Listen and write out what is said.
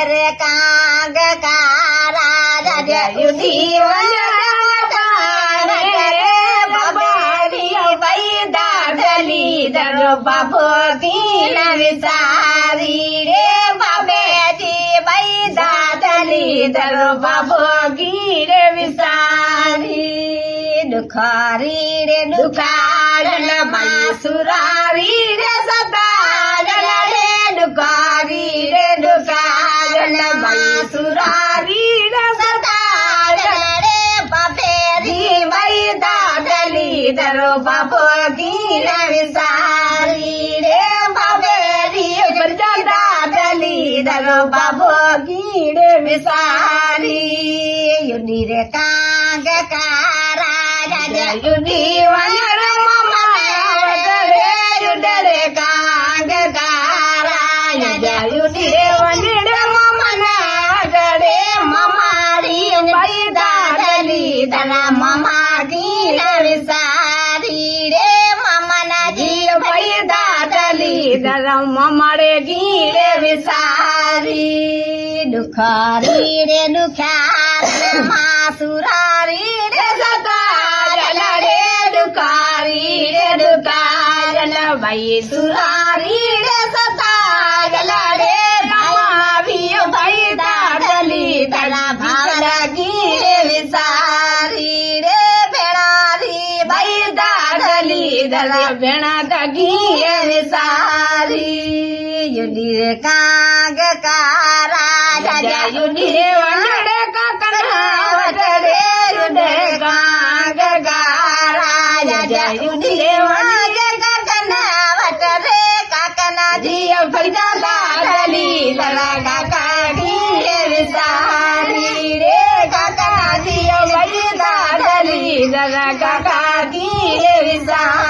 રે કાંગ કારા રાજા યુધી બાબો કી વિચારી રે બાબેજી ભાઈ દાદલી ધરો બાબો કી રે વિચારી દુખારી રે દુખાડલ બાસુરારી રે સદાડલ રે દુખારી રે દુખાડલ બાસુરારી રે સદાડલ રે બાબેજી ભાઈ દાદલી ધરો બાબો કી રે વિચારી રે બાબેરી દાદલી ધરો બાબો ગીડે વિસારી યુની રે કાંગ કારા રાજા યુની વનર મમા રે યુડે રે કાંગ કારા રાજા યુની રે વનર મમા રે મમારી ભાઈ દાદલી ધરા મમા ગીડે વિસારી રે મમના જી ભાઈ દાદલી ધરા મમારે ગીડે વિસારી દુખારી રે દુખાર માસુરારી રે સદારલ રે દુખારી રે દુખારલ ભાઈ સુરારી રે સદારલ રે ભાવી ભાઈ દાદલી ધરા ભાવરગી રે વિસારી રે ભેણારી ભાઈ દાદલી ધરા ભેણા દગી રે વિસારી યુડી રે કાંગ કારા રાજા યુડી રે વનડે કાકના વટરે યુડે કાંગ કારા રાજા યુડી રે વનડે કાકના વટરે કાકના જીવ ભૈજા દાદલી ધરા કાકા જી રે વિસારી રે કાકા જીવ ભૈજા દાદલી ધરા કાકા જી રે વિસારી